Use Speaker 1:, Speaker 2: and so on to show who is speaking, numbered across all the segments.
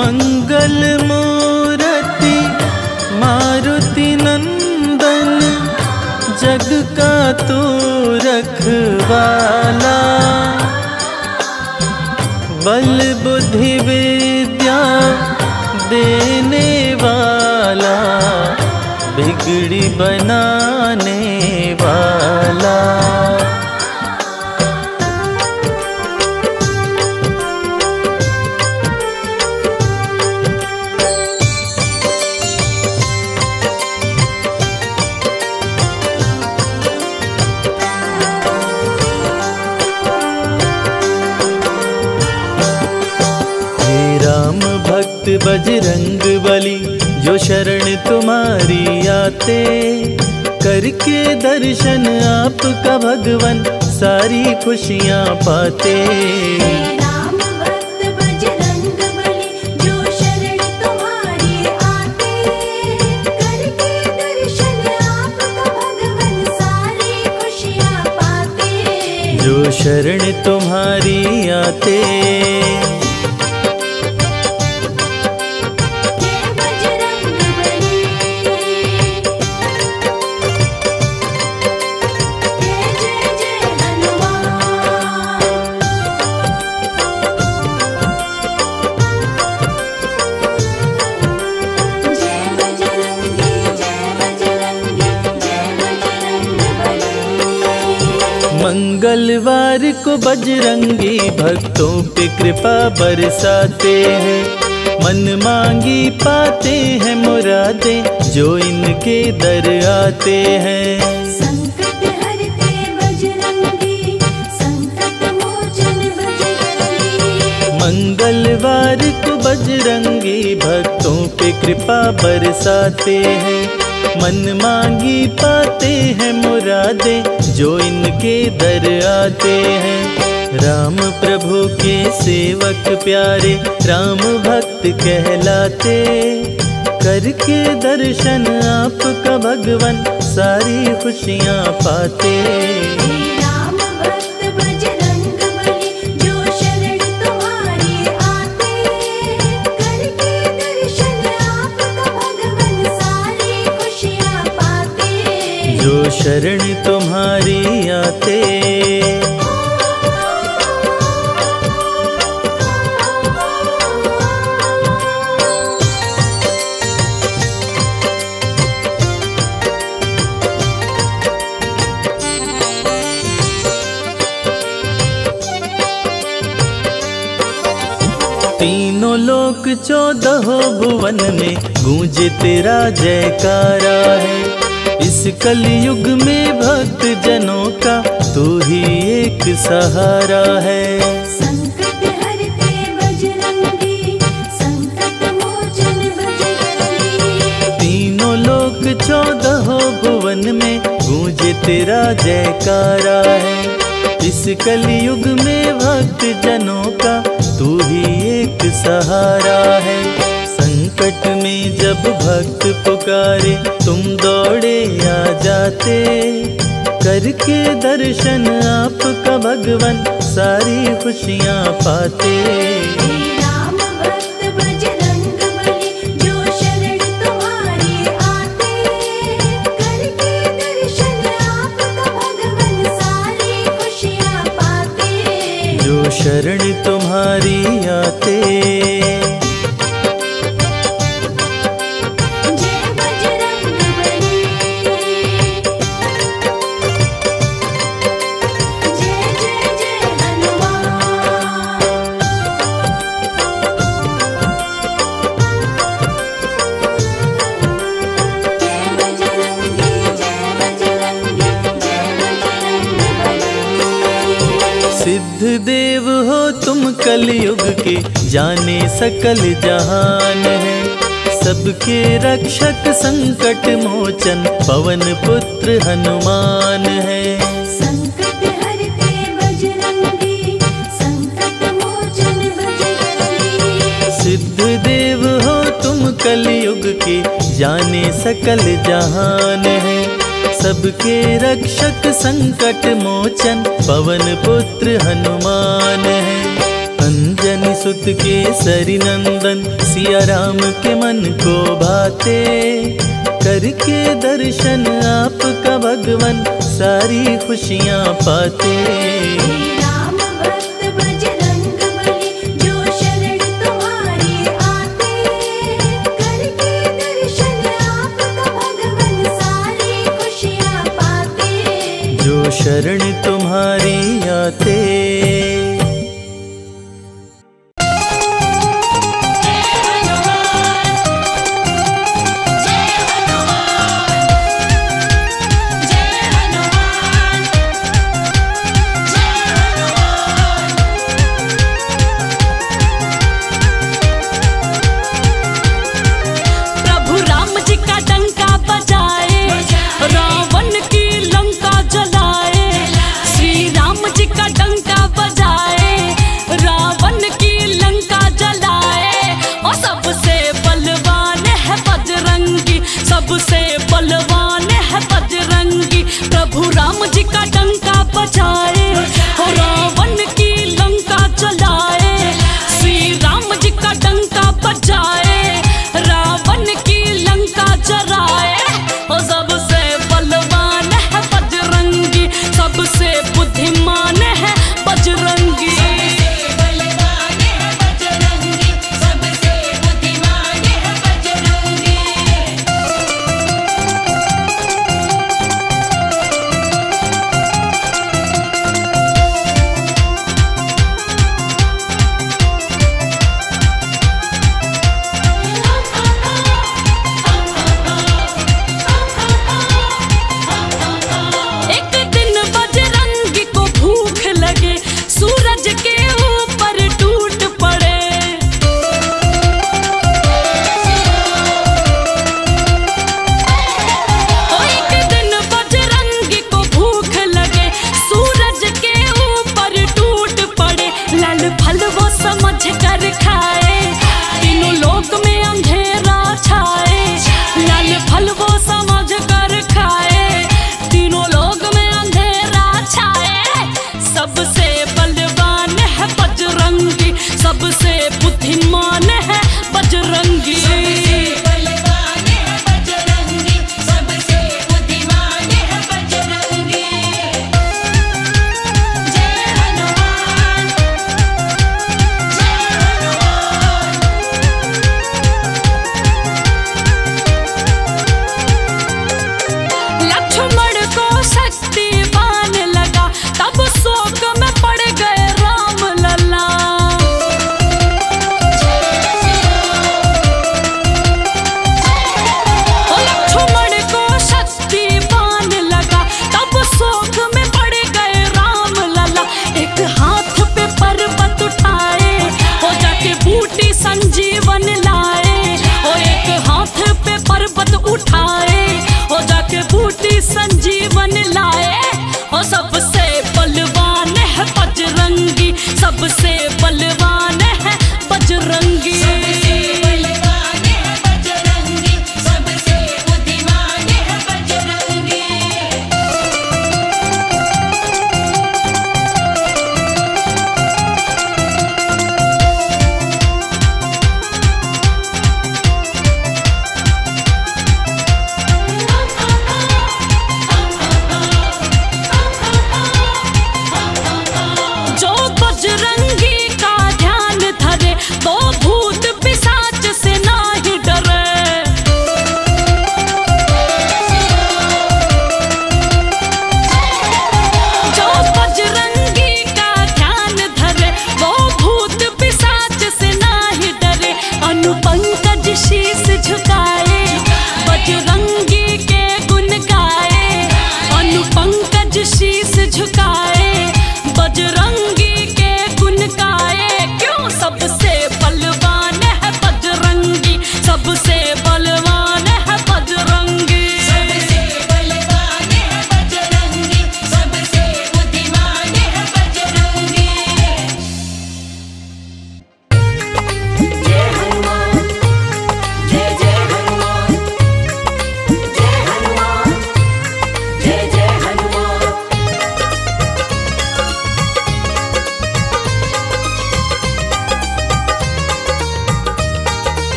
Speaker 1: मंगल मूर्ति मारुति नंदन, जग का तू रखवाला। बल बुद्धि विद्या देने वाला, बिगड़ी बनाने वाला। भक्त बजरंग बली, जो शरण तुम्हारी आते, करके दर्शन आपका भगवन सारी खुशियाँ पाते।
Speaker 2: राम भक्त बजरंग बली, जो शरण तुम्हारी आते, करके दर्शन आपका भगवन सारी खुशियाँ पाते।
Speaker 1: जो शरण तुम्हारी आते। मंगलवार को बजरंगी भक्तों पे कृपा बरसाते हैं, मन मांगी पाते हैं मुरादें जो इनके दर आते हैं।
Speaker 2: संकट हरते बजरंगी, संकट मोचन बजरंगी।
Speaker 1: मंगलवार को बजरंगी भक्तों पे कृपा बरसाते हैं, मन मांगी पाते हैं मुरादें जो इनके दर आते हैं। राम प्रभु के सेवक प्यारे, राम भक्त कहलाते, करके दर्शन आपका भगवन सारी खुशियाँ पाते।
Speaker 2: राम भक्त बजरंग बली, जो शरण तुम्हारी आते, करके दर्शन आपका भगवन सारी खुशियाँ पाते।
Speaker 1: जो शरण तुम्हारी आते। तीनों लोक 14 भुवन में गूंजे तेरा जयकारा है। इस कलयुग में भक्त जनों का तू ही एक सहारा है।
Speaker 2: संकट हरते बजरंगी, संकट मोचन बजरंगी।
Speaker 1: तीनों लोक 14 भुवन में गूंजे तेरा जयकारा है। इस कलयुग में भक्त जनों का तू ही एक सहारा है। संकट में जब भक्त पुकारे तुम दौड़े आ जाते, करके दर्शन आपका भगवन सारी खुशियाँ पाते।
Speaker 2: राम भक्त बजरंग बली, जो शरण तुम्हारी आते, करके दर्शन आपका भगवन सारी खुशियाँ पाते।
Speaker 1: जो शरण तुम्हारी आते। सिद्ध देव हो तुम कलयुग के, जाने सकल जहान है। सबके रक्षक संकट मोचन पवन पुत्र हनुमान है।
Speaker 2: संकट हरते बजरंगी, संकट मोचन बजरंगी।
Speaker 1: सिद्ध देव हो तुम कलयुग के, जाने सकल जहान है। सबके रक्षक संकट मोचन पवन पुत्र हनुमान है। अंजनी सुत केसरी नंदन सिया राम के मन को भाते। करके दर्शन आपका भगवन सारी खुशियाँ पाते।
Speaker 2: राम भक्त बजरंग बली जो शरण तुम्हारी आते। करके दर्शन आपका भगवन सारी खुशियाँ पाते।
Speaker 1: जो शरण तुम्हारी आते।
Speaker 3: सबसे बलवान है बजरंगी, प्रभु राम जी का डंका बजाए, हो रावण की लंका जलाए। श्री राम जी का डंका बजाए, रावण की लंका जलाए। हो सबसे बलवान है बजरंगी, सबसे बुद्धिमान है बजरंगी।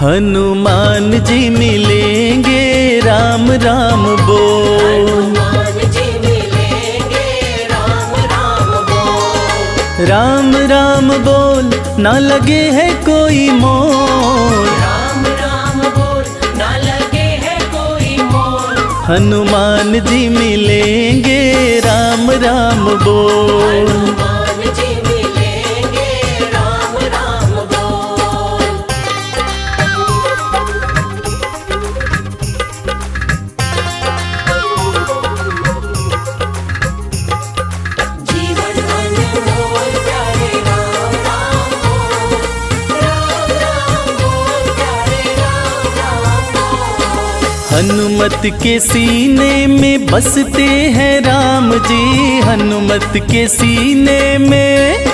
Speaker 1: हनुमान जी मिलेंगे राम राम बोल।
Speaker 2: हनुमान जी मिलेंगे राम राम बोल।
Speaker 1: राम राम बोल ना लगे है कोई मोल।
Speaker 2: राम राम बोल ना लगे है कोई मोल।
Speaker 1: हनुमान जी मिलेंगे राम राम बोल।
Speaker 2: हनुमान जी मिलेंगे राम राम बोल। जीवन अनमोल प्यारे राम राम बोल। राम राम बोल प्यारे राम राम बोल।
Speaker 1: हनुमत के सीने में बसते हैं राम जी। हनुमत के सीने में,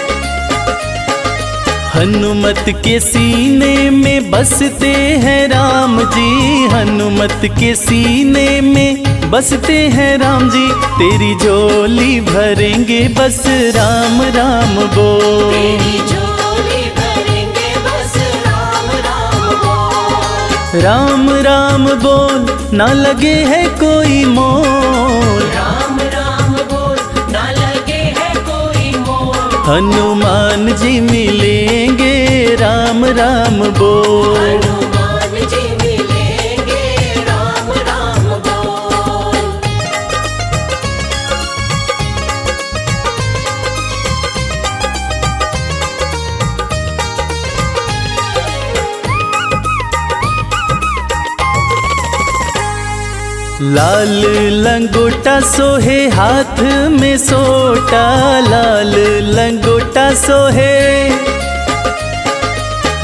Speaker 1: हनुमत के सीने में बसते हैं राम जी। हनुमत के सीने में बसते हैं राम जी। तेरी झोली भरेंगे बस राम राम बोल।
Speaker 2: तेरी झोली भरेंगे बस राम राम बोल।
Speaker 1: राम राम बोल ना लगे है कोई मोल।
Speaker 2: राम राम बोल ना लगे है कोई मोल।
Speaker 1: हनुमान जी मिलेंगे राम राम बोल।
Speaker 2: हनुमान जी मिलेंगे राम राम बोल।
Speaker 1: लाल लंगोटा सोहे हाथ में सोटा। लाल लंगोटा सोहे,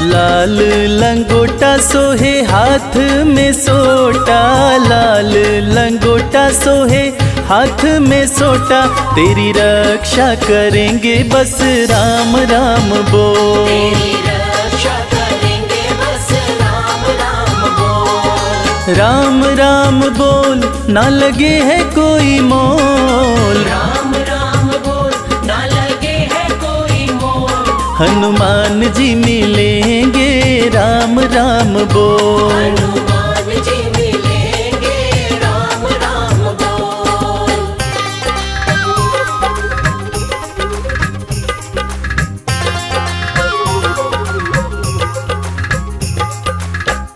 Speaker 1: लाल लंगोटा सोहे हाथ में सोटा। लाल लंगोटा सोहे हाथ में सोटा। तेरी रक्षा करेंगे बस राम राम बोल।
Speaker 2: तेरी रक्षा करेंगे बस राम राम बोल।
Speaker 1: राम राम बोल ना लगे है कोई मोल।
Speaker 2: राम राम बोल ना लगे है कोई मोल।
Speaker 1: हनुमान जी मिलेंगे राम राम बोल।
Speaker 2: हनुमान जी मिलेंगे राम राम बोल।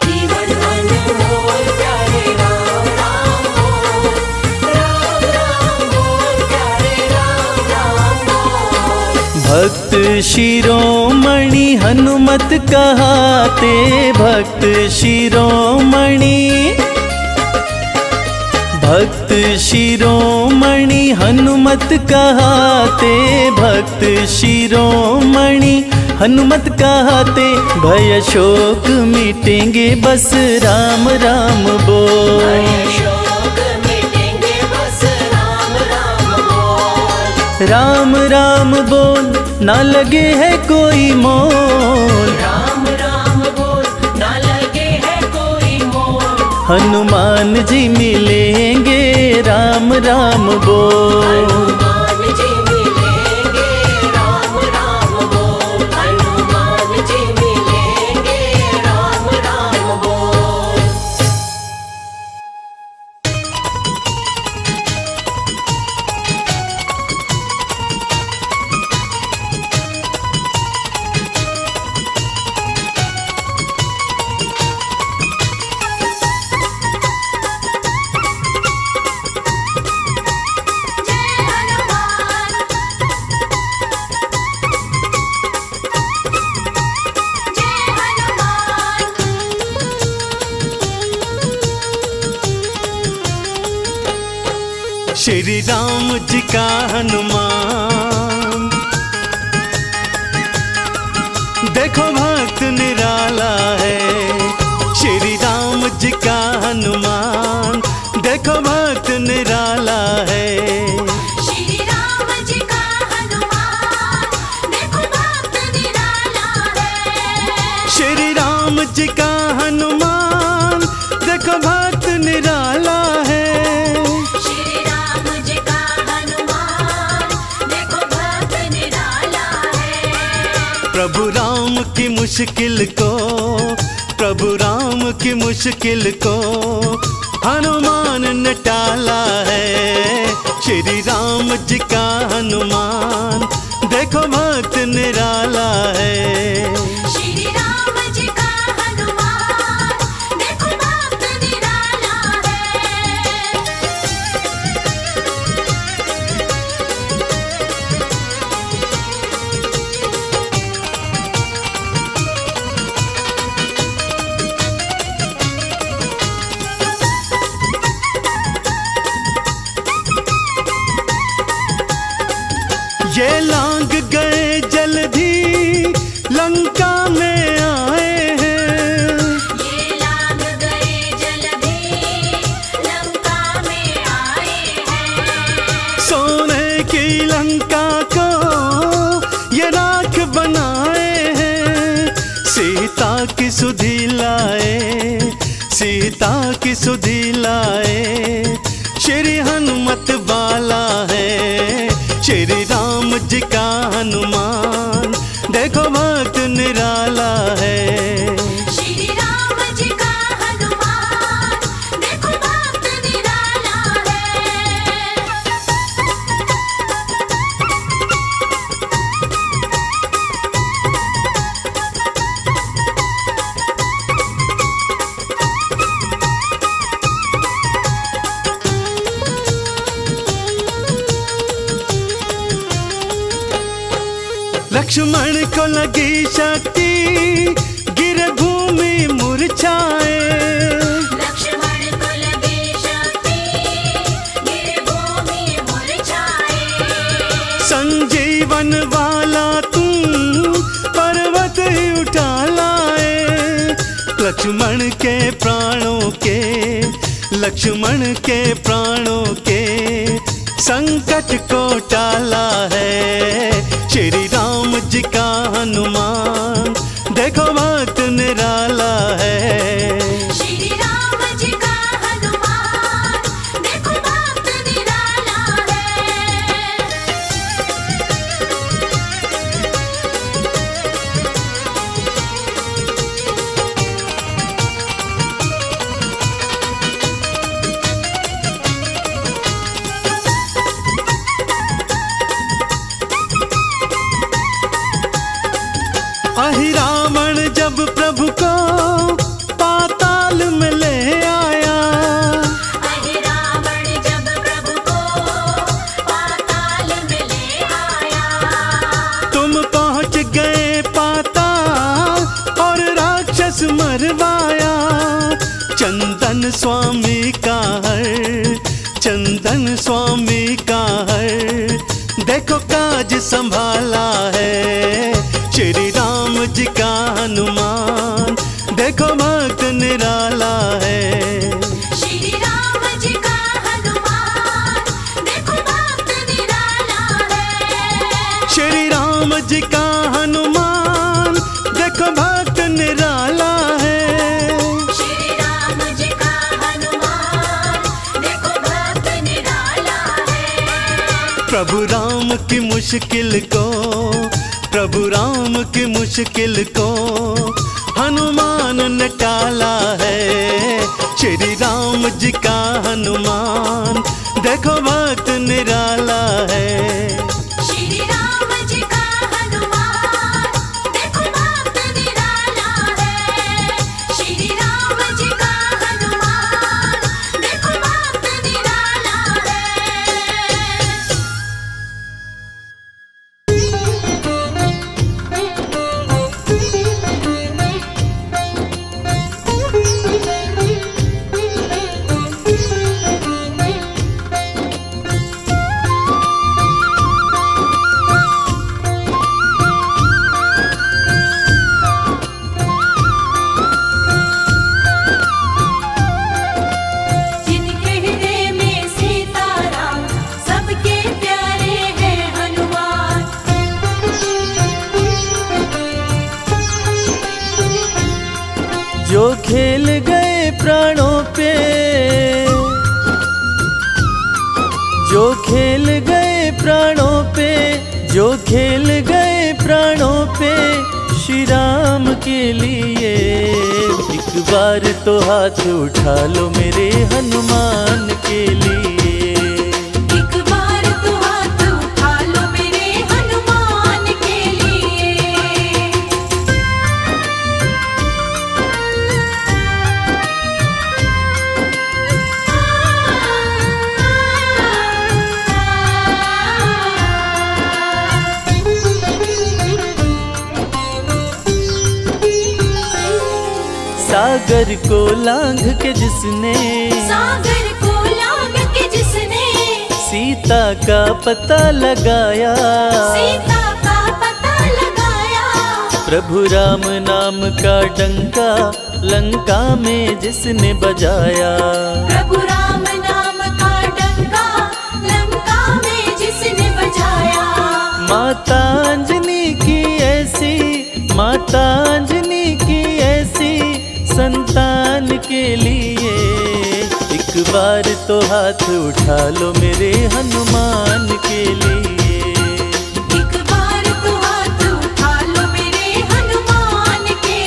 Speaker 2: जीवन अनमोल प्यारे राम राम बोल। राम राम बोल प्यारे राम राम बोल।
Speaker 1: भक्त शिरोमणि हनुमत कहाते। भक्त शिरोमणि, भक्त शिरोमणि हनुमत कहाते। भक्त शिरोमणि हनुमत कहाते। भय शोक मिटेंगे बस राम राम बोल।
Speaker 2: शोक मिटेंगे बस राम राम बोल।
Speaker 1: राम राम बोल ना लगे है कोई मोल।
Speaker 2: राम राम बोल ना लगे है कोई मोल।
Speaker 1: हनुमान जी मिलेंगे राम राम बोल।
Speaker 2: हनुमान जी मिलेंगे राम राम बोल। हनुमान जी मिलेंगे राम राम बोल।
Speaker 1: श्री राम जी का हनुमान, देखो भक्त निराला है। श्री राम जी का हनुमान, देखो भक्त निराला है।
Speaker 2: श्री राम जी का हनुमान, देखो भक्त निराला है।
Speaker 1: श्री राम जी का हनुमान, देखो भक्त निराला है।
Speaker 2: श्री राम जी का हनुमान, देखो भक्त निराला है।
Speaker 1: प्रभु राम की मुश्किल को, प्रभु राम की मुश्किल को हनुमान ने टाला है। श्री राम जी का हनुमान देखो भक्त निराला है।
Speaker 2: श्री राम जी का हनुमान देखो भक्त निराला है।
Speaker 1: ये लांग गए जल्दी लंका में आए हैं।
Speaker 2: ये लांग गए जल्दी लंका में आए हैं।
Speaker 1: सोने की लंका को ये राख बनाए हैं। सीता की सुधि लाए, सीता की सुधि लाए। श्री हनुमत बाला है। श्री राम जी का हनुमान देखो भक्त निराला है।
Speaker 2: श्री राम जी का हनुमान देखो भक्त निराला है।
Speaker 1: लक्ष्मण को लगी शक्ति गिर भूमि मुरझाए।
Speaker 2: लक्ष्मण को लगी शक्ति गिर भूमि मुरझाए।
Speaker 1: संजीवन वाला तुम पर्वत ही उठा लाए। लक्ष्मण के प्राणों के, लक्ष्मण के प्राणों के संकट को टाला है। श्री राम जी का हनुमान देखो भक्त निराला है।
Speaker 2: श्री राम जी का हनुमान देखो भक्त निराला है।
Speaker 1: अहि रावण जब प्रभु को पाताल में ले आया।
Speaker 2: अहि रावण जब प्रभु को पाताल में ले आया।
Speaker 1: तुम पहुंच गए पाताल और राक्षस मरवाया। चंदन स्वामी का हर, चंदन स्वामी का हर देखो काज संभाला है। श्री राम जी का हनुमान देखो भक्त निराला है।
Speaker 2: श्री राम जी का हनुमान देखो भक्त निराला है।
Speaker 1: श्री राम जी का हनुमान देखो भक्त निराला है।
Speaker 2: श्री राम जी का हनुमान देखो भक्त निराला है।
Speaker 1: प्रभु राम की मुश्किल को, प्रभु राम की मुश्किल को हनुमान ने टाला है। श्री राम जी का हनुमान देखो भक्त निराला है।
Speaker 2: श्री राम जी का हनुमान देखो भक्त निराला है। श्री राम जी का हनुमान देखो भक्त निराला है।
Speaker 1: जो खेल गए प्राणों पे, जो खेल गए प्राणों पे, जो खेल गए प्राणों पे, श्री राम के लिए एक एक बार तो हाथ उठा लो मेरे हनुमान के लिए।
Speaker 2: एक बार तो हाथ उठा लो मेरे हनुमान के लिए।
Speaker 1: सागर को लांघ के जिसने,
Speaker 2: सागर को लांघ के जिसने
Speaker 1: सीता का पता लगाया,
Speaker 2: सीता का पता लगाया।
Speaker 1: प्रभु राम नाम का डंका लंका में जिसने बजाया,
Speaker 2: प्रभु राम नाम का डंका लंका में जिसने बजाया।
Speaker 1: माता अंजनी की ऐसी, माता अंजनी की ऐसी संतान के लिए एक बार तो हाथ उठा लो मेरे हनुमान के लिए।
Speaker 2: एक बार तो हाथ उठा लो मेरे हनुमान के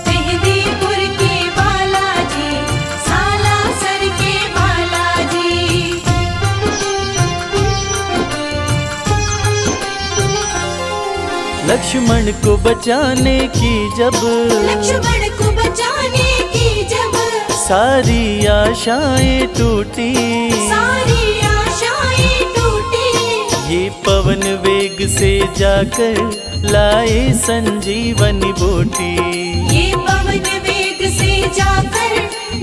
Speaker 2: मेहंदीपुर के बालाजी, सालासर के बालाजी।
Speaker 1: लक्ष्मण को बचाने की जब,
Speaker 2: लक्ष्मण को बचाने की जब
Speaker 1: सारी आशाएं टूटी,
Speaker 2: सारी आशाएं टूटी।
Speaker 1: ये पवन वेग से जाकर लाए संजीवनी बूटी।
Speaker 2: ये पवन वेग से जाकर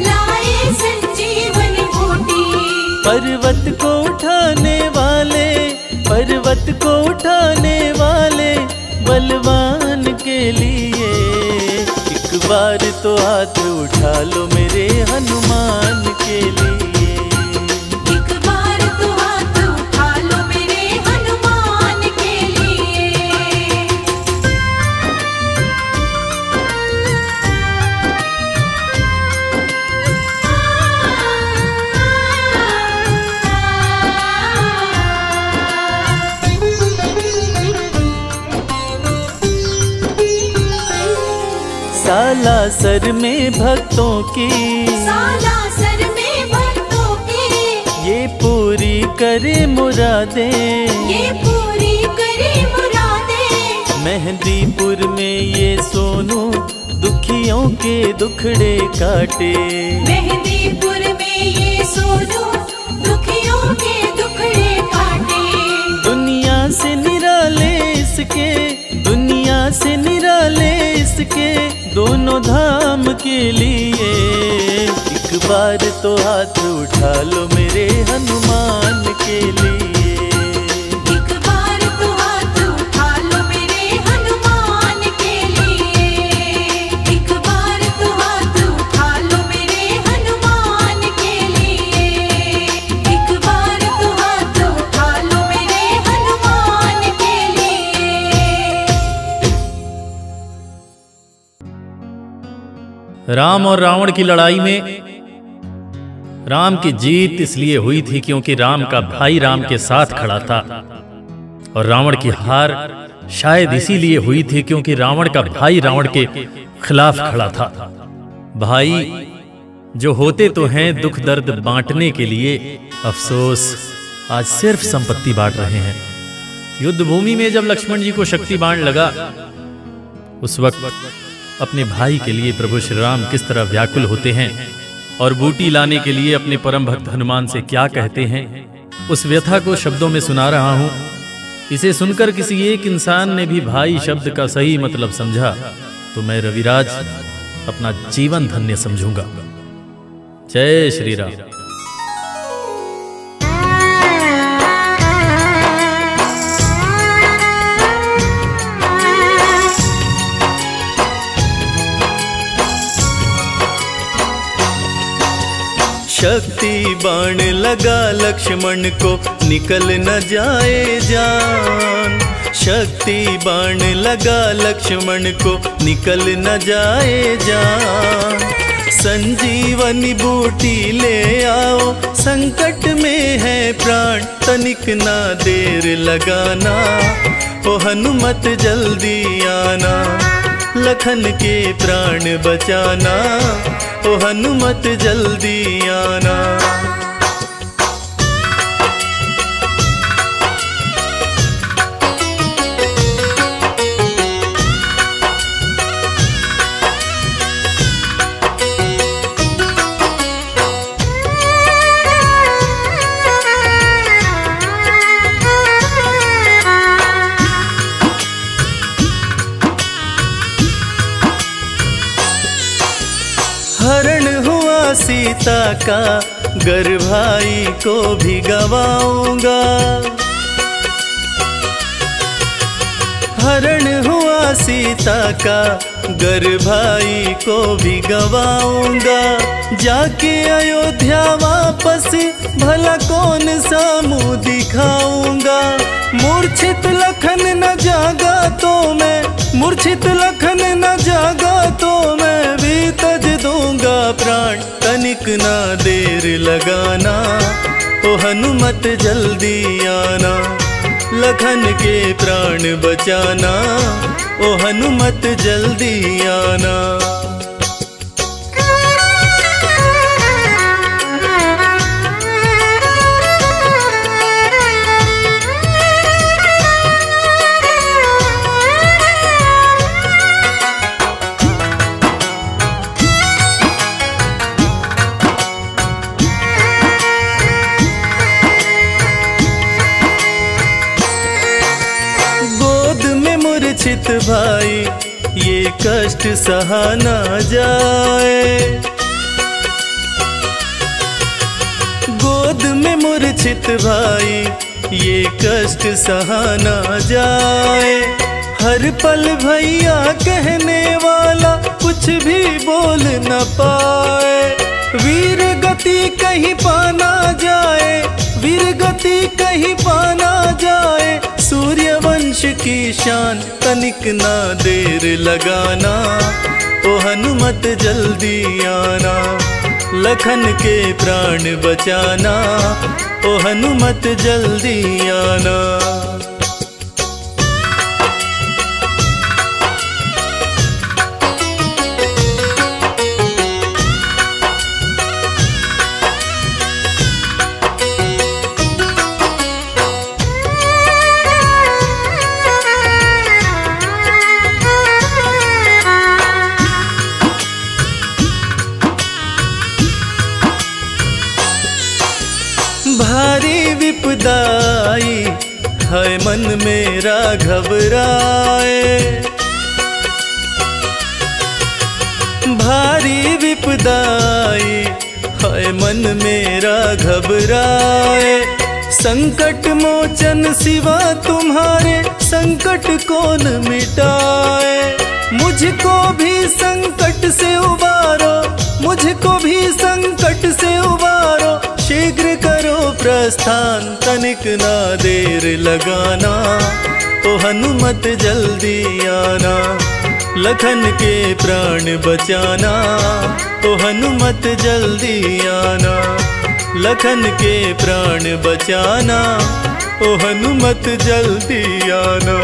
Speaker 2: लाए संजीवनी बूटी।
Speaker 1: पर्वत को उठाने वाले, पर्वत को उठाने वाले बलवान के लिए एक बार तो हाथ उठा लो मेरे हनुमान के लिए।
Speaker 2: एक बार तो हाथ उठा लो मेरे हनुमान के लिए।
Speaker 1: सालासर में भक्तों की,
Speaker 2: सालासर में भक्तों के
Speaker 1: ये पूरी करे मुरादें,
Speaker 2: ये पूरी करे मुरादें।
Speaker 1: मेहंदीपुर में ये सोनू दुखियों के दुखड़े काटे।
Speaker 2: मेहंदीपुर में ये सोनू दुखियों के दुखड़े काटे।
Speaker 1: दुनिया से निराले इसके, दुनिया से निराले इसके दोनों धाम के लिए एक बार तो हाथ उठा लो मेरे हनुमान के लिए।
Speaker 2: एक बार तो हाथ उठा लो मेरे हनुमान के लिए। एक बार तो हाथ उठा लो मेरे हनुमान के लिए। एक बार तो हाथ उठा लो मेरे हनुमान के लिए।
Speaker 4: राम और रावण की लड़ाई में राम की जीत इसलिए हुई थी क्योंकि राम का भाई राम के साथ खड़ा था, और रावण की हार शायद इसीलिए हुई थी क्योंकि रावण का भाई रावण के खिलाफ खड़ा था। भाई जो होते तो हैं दुख दर्द बांटने के लिए, अफसोस आज सिर्फ संपत्ति बांट रहे हैं। युद्ध भूमि में जब लक्ष्मण जी को शक्ति बाण लगा, उस वक्त अपने भाई के लिए प्रभु श्री राम किस तरह व्याकुल होते हैं और बूटी लाने के लिए अपने परम भक्त हनुमान से क्या कहते हैं, उस व्यथा को शब्दों में सुना रहा हूं। इसे सुनकर किसी एक इंसान ने भी भाई शब्द का सही मतलब समझा तो मैं रविराज अपना जीवन धन्य समझूंगा। जय श्री राम।
Speaker 1: शक्ति बाण लगा लक्ष्मण को निकल न जाए जान। शक्ति बाण लगा लक्ष्मण को निकल न जाए जान। संजीवनी बूटी ले आओ, संकट में है प्राण, तनिक ना देर लगाना, ओ हनुमत जल्दी आना, लखन के प्राण बचाना, ओ हनुमत जल्दी आना। हरण हुआ सीता का, गर भाई को भी गवाऊंगा। हरण हुआ सीता का, गर भाई को भी गवाऊंगा। जाके अयोध्या वापस भला कौन सा मुँह दिखाऊंगा। मूर्छित लखन न जागा तो मैं, मूर्छित लखन न जागा तो मैं भी तज दूंगा प्राण, तनिक ना देर लगाना, ओ हनुमत जल्दी आना, लखन के प्राण बचाना, ओ हनुमत जल्दी आना। मूर्छित भाई ये कष्ट सहा ना जाए। गोद में मूर्छित भाई ये कष्ट सहा ना जाए। हर पल भैया कहने वाला कुछ भी बोल न पाए। वीर गति कहीं पाना जाए, वीर गति कहीं पाना जाए। सूर्यवंश की शान, तनिक ना देर लगाना, ओ हनुमत जल्दी आना, लखन के प्राण बचाना, ओ हनुमत जल्दी आना। भारी विपदाई है मन मेरा घबराए। भारी विपदाई है मन मेरा घबराए। संकट मोचन सिवा तुम्हारे संकट कौन मिटाए। मुझको भी संकट से उबारो, मुझको भी संकट से उबारो। शीघ्र करो प्रस्थान, तनिक ना देर लगाना, ओ हनुमत जल्दी आना, लखन के प्राण बचाना, ओ हनुमत जल्दी आना, लखन के प्राण बचाना, ओ हनुमत जल्दी आना।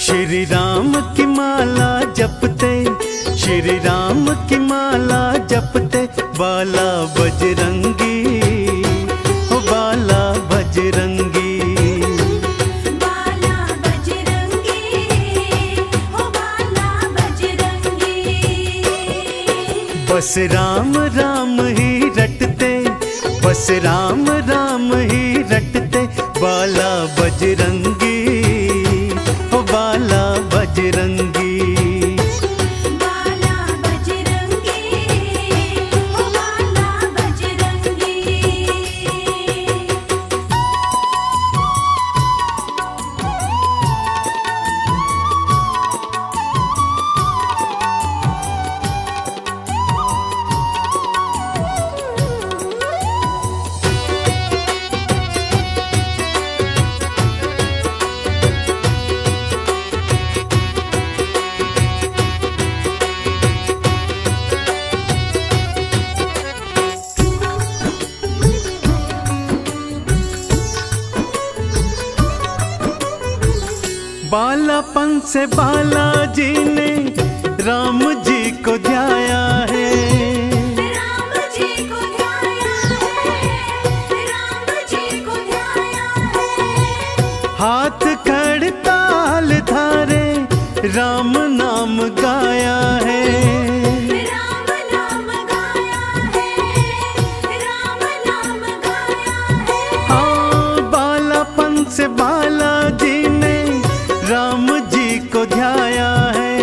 Speaker 1: श्री राम की माला जपते, श्री राम की माला जपते, बाला बजरंगी, ओ बाला बजरंगी।
Speaker 2: बाला बजरंगी, हो बाला बजरंगी।
Speaker 1: बस राम राम ही रटते, बस राम राम ही रटते, बाला बजरंगी, ओ बाला बजरंगी।
Speaker 2: बाला बजरंगी, हो बाला बजरंगी।
Speaker 1: बालापन से बालाजी ने राम जी को ध्याया है,
Speaker 2: राम जी को ध्याया है, राम जी को ध्याया है।
Speaker 1: हाथ खड़ताल धारे राम नाम गाया है।
Speaker 2: राम नाम गाया है, राम नाम गाया है।
Speaker 1: हाँ, बालापन से बालाजी ने राम जी को ध्याया है।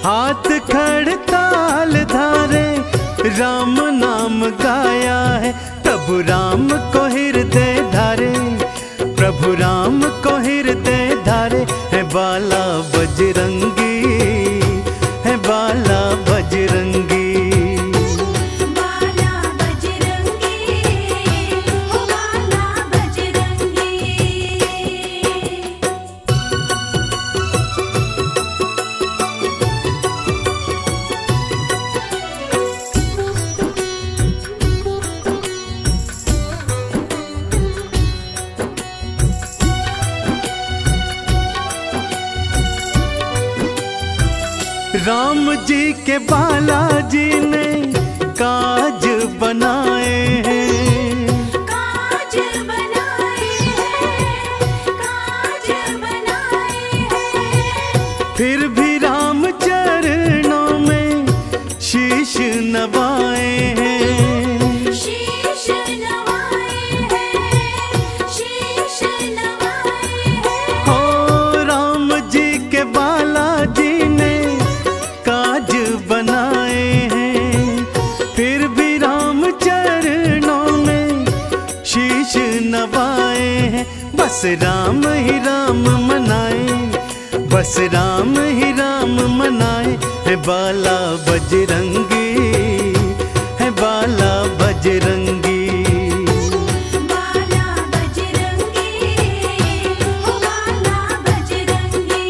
Speaker 1: हाथ खड़ताल धारे राम नाम गाया है। प्रभु राम को हृदय धारे, प्रभु राम को हृदय धारे, है बाला बजरंगी, है बाला बजरंगी।
Speaker 2: बाला बजरंगी, हो बाला बजरंगी।
Speaker 1: राम जी के बालाजी ने काज बनाए हैं,
Speaker 2: काज बनाए हैं, काज बनाए हैं।
Speaker 1: फिर भी राम चरणों में शीश नवाए हैं।
Speaker 2: शीश नवाए हैं, शीश नवाए हैं।
Speaker 1: हो राम जी के बालाजी ने काज बनाए हैं, फिर भी राम चरणों में शीश नवाए हैं। बस राम ही राम मनाए, बस राम ही राम मनाए, है बाला बजरंगी, है बाला बजरंगी।
Speaker 2: बाला बजरंगी, हो बाला बजरंगी।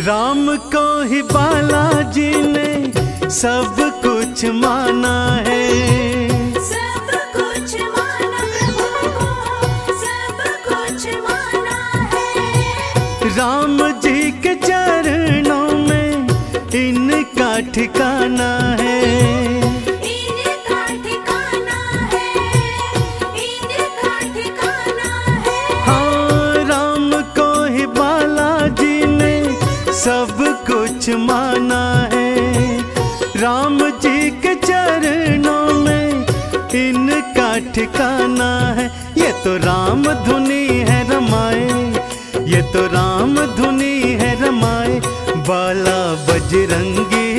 Speaker 1: राम को ही बालाजी ने सब कुछ माना है।
Speaker 2: सब कुछ माना प्रभु को, सब कुछ माना है।
Speaker 1: राम जी के चरणों में इनका ठिकाना है।
Speaker 2: इनका ठिकाना है, इनका ठिकाना है।
Speaker 1: हाँ, राम को ही बालाजी ने सब कुछ माना है। राम जी के चरणों में इनका ठिकाना है। ये तो राम धुनी है रमाए, ये तो राम धुनी है रमाए, बाला बजरंगी,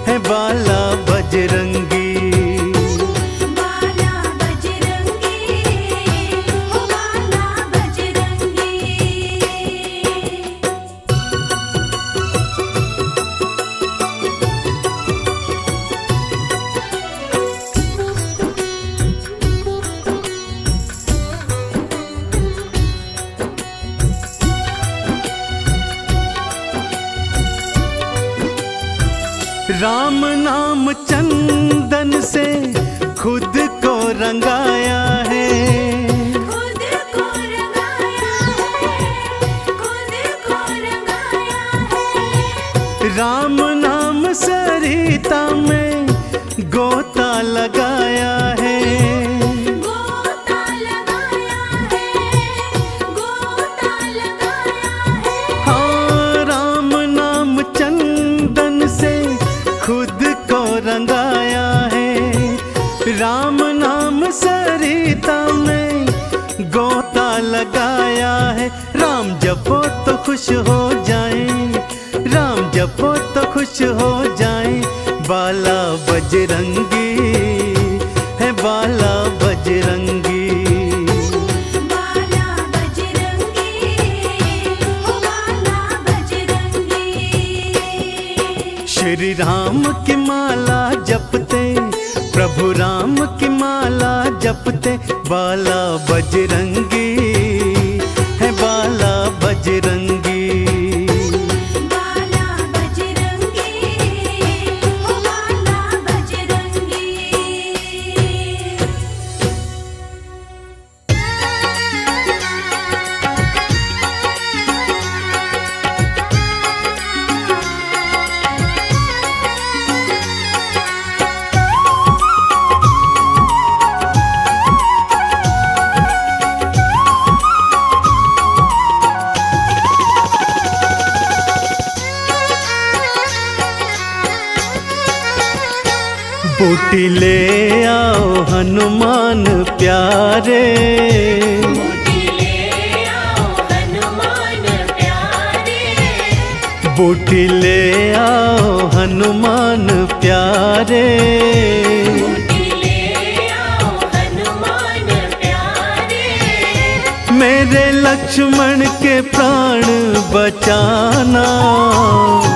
Speaker 1: है बाला बजरंगी।
Speaker 2: बाला बजरंगी, हो बाला बजरंगी।
Speaker 1: राम नाम चंदन से खुद को रंगाया है,
Speaker 2: खुद को रंगाया है, खुद को रंगाया है।
Speaker 1: राम नाम सरिता में गोता लगाया है,
Speaker 2: गोता लगाया है, गोता लगाया है।
Speaker 1: हाँ राम नाम चंदन से खुद को रंगाया है, राम नाम सरिता में गोता लगाया है। राम जपो तो खुश हो जाए, राम जपो तो खुश हो जाए। बाला बजरंगी है, बाला बजरंगी।
Speaker 2: बाला बजरंगी, ओ बाला बजरंगी।
Speaker 1: श्री राम की माला जपते, प्रभु राम की माला जपते। बाला बजरंगी है, बाला बजरंगी।
Speaker 2: बाला बजरंगी, ओ बाला बजरंगी।
Speaker 1: बूटी ले आओ हनुमान प्यारे,
Speaker 2: बूटी ले आओ हनुमान प्यारे।
Speaker 1: बूटी ले आओ हनुमान प्यारे।
Speaker 2: बूटी ले आओ हनुमान प्यारे।
Speaker 1: मेरे लक्ष्मण के प्राण बचाना,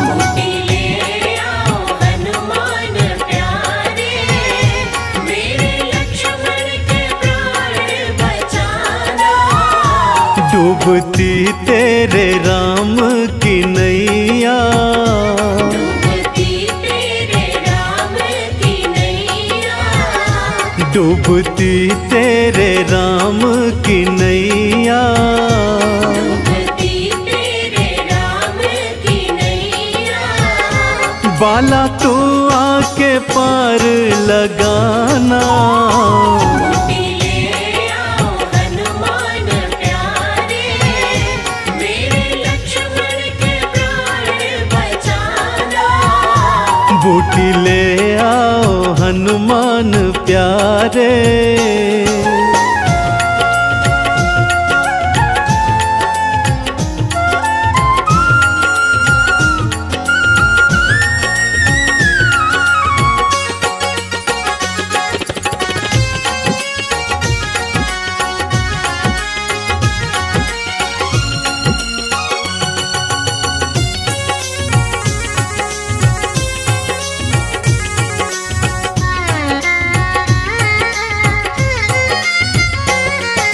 Speaker 2: बूटी ले आओ हनुमान प्यारे। मेरे लक्ष्मण के प्राण बचाना।
Speaker 1: डूबती तेरे राम की नैया,
Speaker 2: डूबती तेरे राम की नैया।
Speaker 1: डूबती तेरे राम की नैया।
Speaker 2: डूबती तेरे राम की नैया।
Speaker 1: बाला तू आके पार लगाना,
Speaker 2: बूटी ले आओ हनुमान प्यारे। मेरे लक्ष्मण के प्राण बचाना।
Speaker 1: बूटी ले आओ हनुमान प्यारे।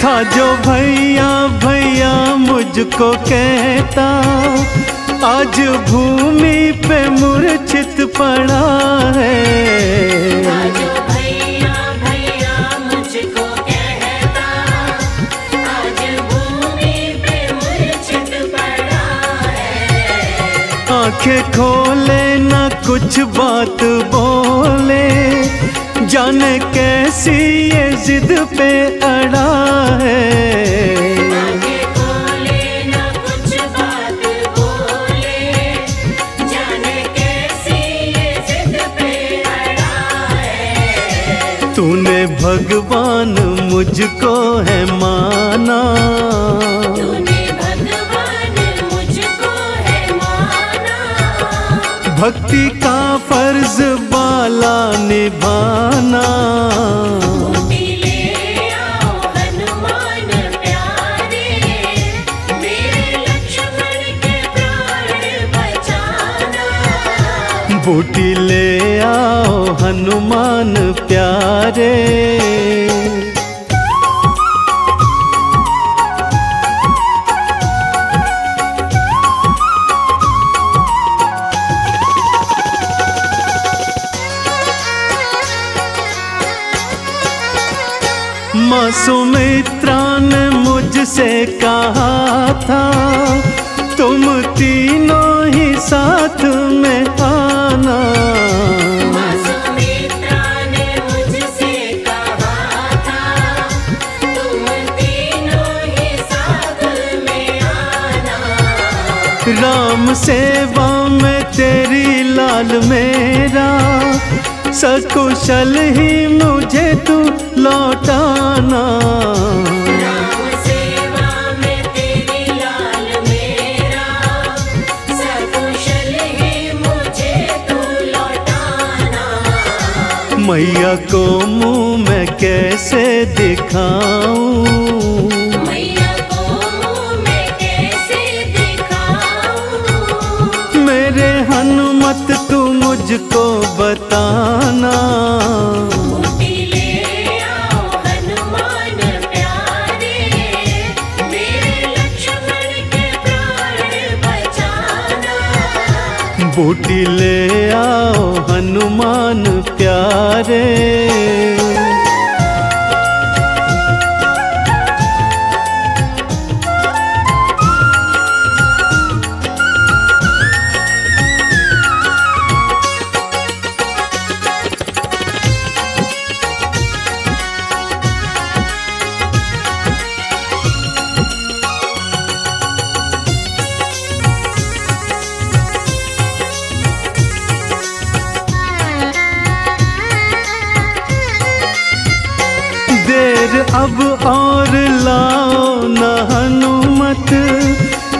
Speaker 1: था जो भैया भैया मुझको कहता, आज भूमि पे मूर्छित पड़ा है।
Speaker 2: आज भैया भैया मुझको कहता, आज भूमि पे मूर्छित पड़ा है।
Speaker 1: आंखें खोले न कुछ बात बोले, जाने कैसी ये जिद पे अड़ा है।
Speaker 2: आंखें खोले न कुछ बात बोले, जाने कैसी ये जिद पे अड़ा है।
Speaker 1: तूने भगवान मुझको है माना,
Speaker 2: तूने भगवान मुझको है माना।
Speaker 1: भक्ति का फर्ज बाला निभाना।
Speaker 2: बूटी ले आओ हनुमान प्यारे। मेरे लक्ष्मण के प्राण बचाना।
Speaker 1: बूटी ले आओ हनुमान प्यारे। माँ सुमित्रा ने मुझसे कहा था तुम तीनों ही साथ में आना।
Speaker 2: माँ सुमित्रा ने मुझसे कहा था तुम तीनों ही साथ में आना।
Speaker 1: राम सेवा में तेरी लाल मेरा, सकुशल ही मुझे तू लौटाना।
Speaker 2: राम सेवा में तेरी लाल मेरा, सकुशल ही मुझे तू लौटाना।
Speaker 1: मैया को मुँह मैं कैसे दिखाऊं,
Speaker 2: मैया को मुँह मैं कैसे दिखाऊं।
Speaker 1: मेरे हनुमत तू मुझको बताना।
Speaker 2: बूटी ले आओ हनुमान प्यारे, मेरे लक्ष्मण के प्राण बचाना।
Speaker 1: बूटी ले आओ हनुमान प्यारे। देर अब और लाओ न हनुमत,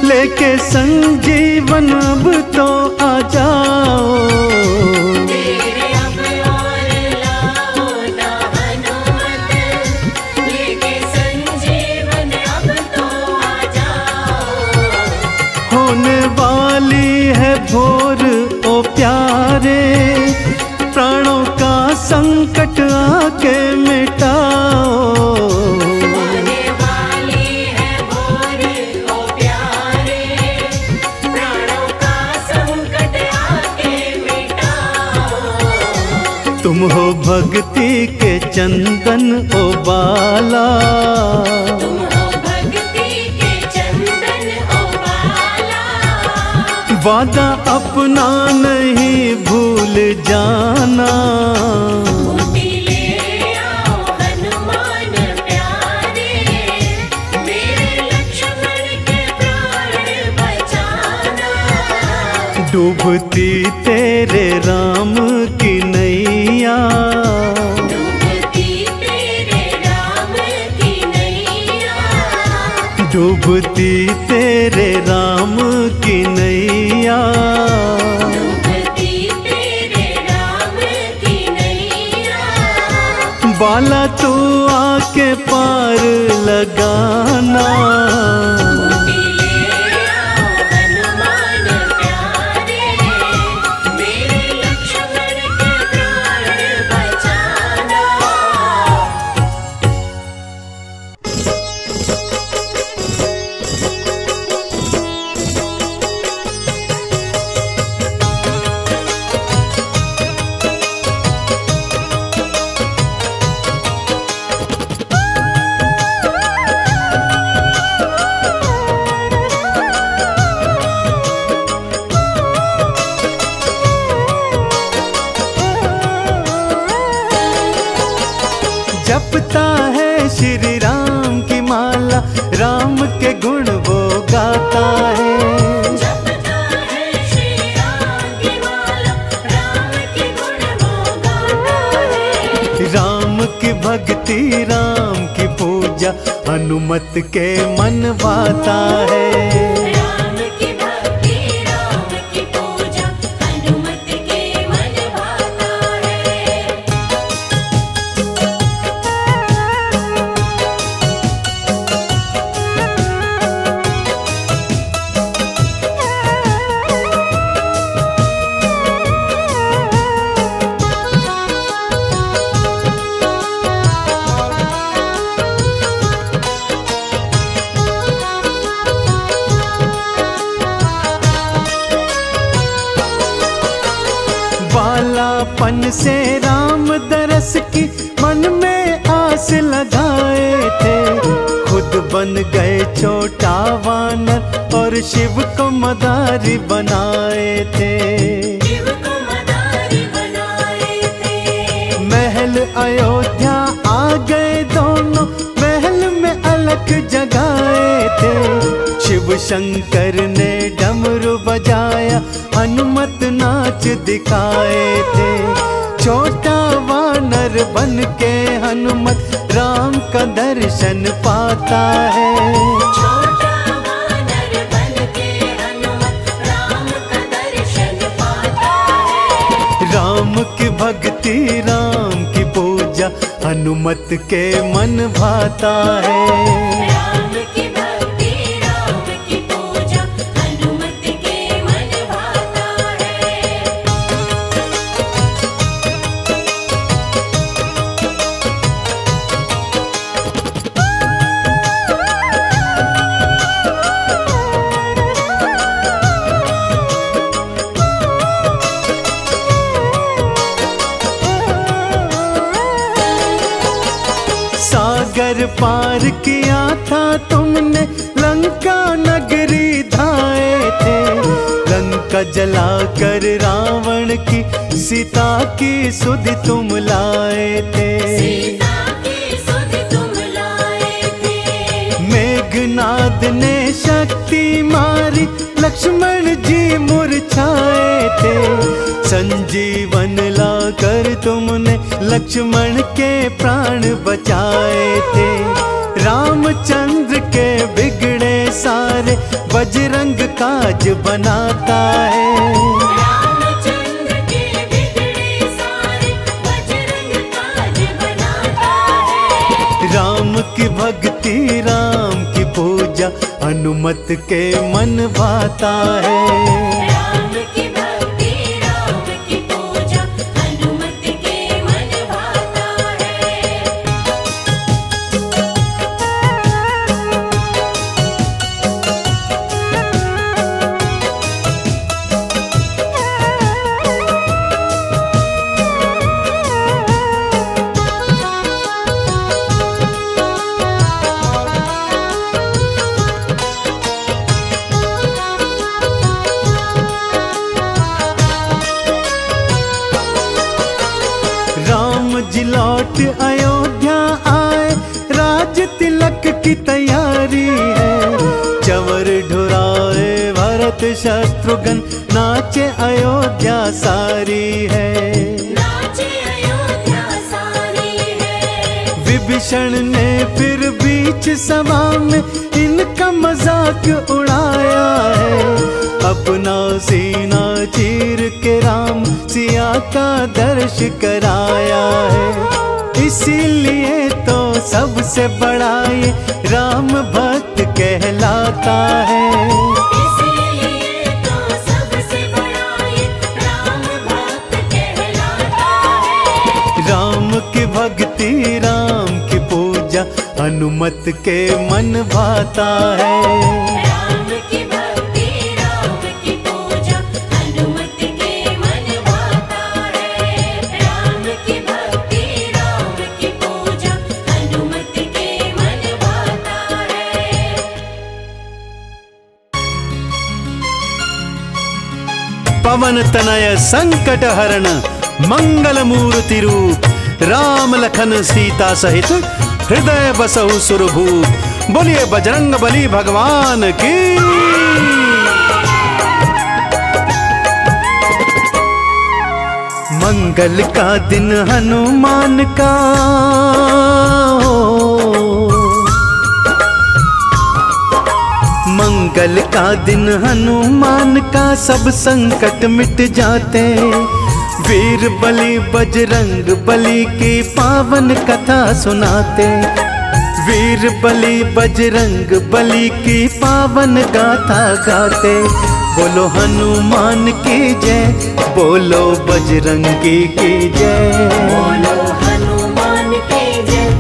Speaker 1: लेके संजीवन अब तो आ जाओ।
Speaker 2: तेरे अब और लाओ ना हनुमत, लेके संजीवन अब तो आ जाओ।
Speaker 1: होने वाली है भोर ओ प्यारे, प्राणों का संकट आके मिटाओ।
Speaker 2: होने वाली है भोर ओ प्यारे, प्राणों का संकट आके मिटाओ।
Speaker 1: तुम हो भक्ति के चंदन ओ बाला,
Speaker 2: तुम हो भक्ति के चंदन ओ बाला।
Speaker 1: वादा अपना नहीं भूल जाना।
Speaker 2: बूटी ले आओ हनुमान प्यारे, मेरे लक्ष्मण के प्राण बचाना।
Speaker 1: डूबती तेरे राम की नैया,
Speaker 2: डूबती तेरे राम की नैया।
Speaker 1: डूबती तेरे राम की नैया।
Speaker 2: डूबती तेरे राम की नैया।
Speaker 1: बाला तू आके पार लगाना।
Speaker 2: बूटी ले आओ हनुमान प्यारे, मेरे लक्ष्मण के प्राण बचाना।
Speaker 1: जपता है श्री राम की माला, राम के गुण वो गाता है।
Speaker 2: जपता है श्री राम की माला, राम के गुण वो गाता है।
Speaker 1: राम की भक्ति राम की पूजा हनुमत के मन भाता है।
Speaker 2: राम की भक्ति राम की पूजा हनुमत के मन भाता है।
Speaker 1: बालापन से राम दरस की मन में आस लगाए। बन गए छोटा वानर और शिव को मदारी बनाए थे।
Speaker 2: शिव को मदारी बनाए थे।
Speaker 1: महल अयोध्या आ गए दोनों, महल में अलख जगाए थे। शिव शंकर ने डमरू बजाया, हनुमत नाच दिखाए थे। छोटा वानर बन के हनुमत राम का दर्शन पाता है।
Speaker 2: छोटा वानर बन के हनुमत राम का दर्शन पाता है।
Speaker 1: राम की भक्ति राम की पूजा हनुमत के मन भाता है।
Speaker 2: राम की भक्ति राम की पूजा हनुमत के मन भाता है।
Speaker 1: सागर पार किया था तुमने, लंका नगरी धाए थे। लंका जलाकर रावण की सीता की सुधि तुम लाए थे।
Speaker 2: सीता की सुधि तुम लाए थे।
Speaker 1: मेघनाद ने शक्ति मारी, लक्ष्मण जी मूर्छाए थे। संजीवन लाकर तुमने लक्ष्मण के प्राण बचाए थे। रामचंद्र के बिगड़े सारे बजरंग काज बनाता है।
Speaker 2: रामचंद्र के बिगड़े सारे बजरंग काज बनाता है।
Speaker 1: राम की भक्ति राम की पूजा हनुमत के मन भाता है।
Speaker 2: राम की भक्ति राम की पूजा हनुमत के मन भाता है।
Speaker 1: राम जी लौट अयोध्या आए, राज तिलक की तैयारी है। चवर ढुराए भरत शत्रुघ्न, नाचे अयोध्या सारी है।
Speaker 2: नाचे अयोध्या सारी है।
Speaker 1: विभीषण ने फिर बीच सभा में इनका मजाक उड़ाया है। अपना सीना चीर के राम सिया का दर्श कराया है। इसीलिए तो सबसे बड़ा ये राम भक्त कहलाता है।
Speaker 2: इसीलिए तो सबसे बड़ा ये राम भक्त कहलाता है।
Speaker 1: राम की भक्ति राम की पूजा हनुमत के मन भाता है।
Speaker 2: राम की भक्ति राम की पूजा हनुमत के मन भाता है। राम की भक्ति राम की पूजा हनुमत के मन भाता है।
Speaker 5: पवन तनय संकट हरण मंगल मूर्ति रूप, राम लखन सीता सहित हृदय बसहु सुरभूप। बोलिए बजरंग बली भगवान की।
Speaker 1: मंगल का दिन हनुमान का मंगल का दिन हनुमान का, सब संकट मिट जाते। वीर बली बजरंग बली की पावन कथा सुनाते। वीर बली बजरंग बली की पावन गाथा गाते। बोलो हनुमान की जय, बोलो बजरंगी की जय।
Speaker 2: बोलो हनुमान की जय,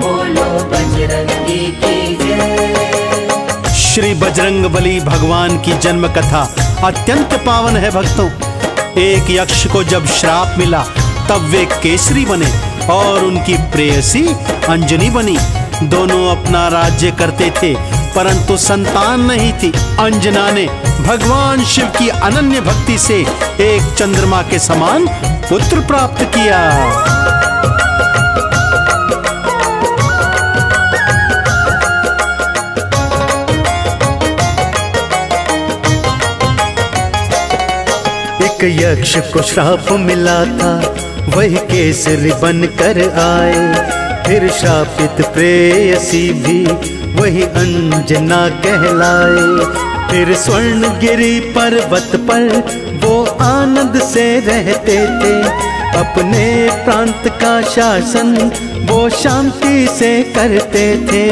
Speaker 2: बोलो बजरंगी की जय।
Speaker 5: श्री बजरंग बली भगवान की जन्म कथा अत्यंत पावन है भक्तों। एक यक्ष को जब श्राप मिला तब वे केसरी बने और उनकी प्रेयसी अंजनी बनी। दोनों अपना राज्य करते थे, परंतु संतान नहीं थी। अंजना ने भगवान शिव की अनन्य भक्ति से एक चंद्रमा के समान पुत्र प्राप्त किया।
Speaker 1: एक यक्ष को श्राप मिला था, वही केसरी बन कर आए। फिर श्रापित प्रेयसी भी वही अंजना कहलाए। फिर स्वर्णगिरी पर्वत पर वो आनंद से रहते थे। अपने प्रांत का शासन वो शांति से करते थे।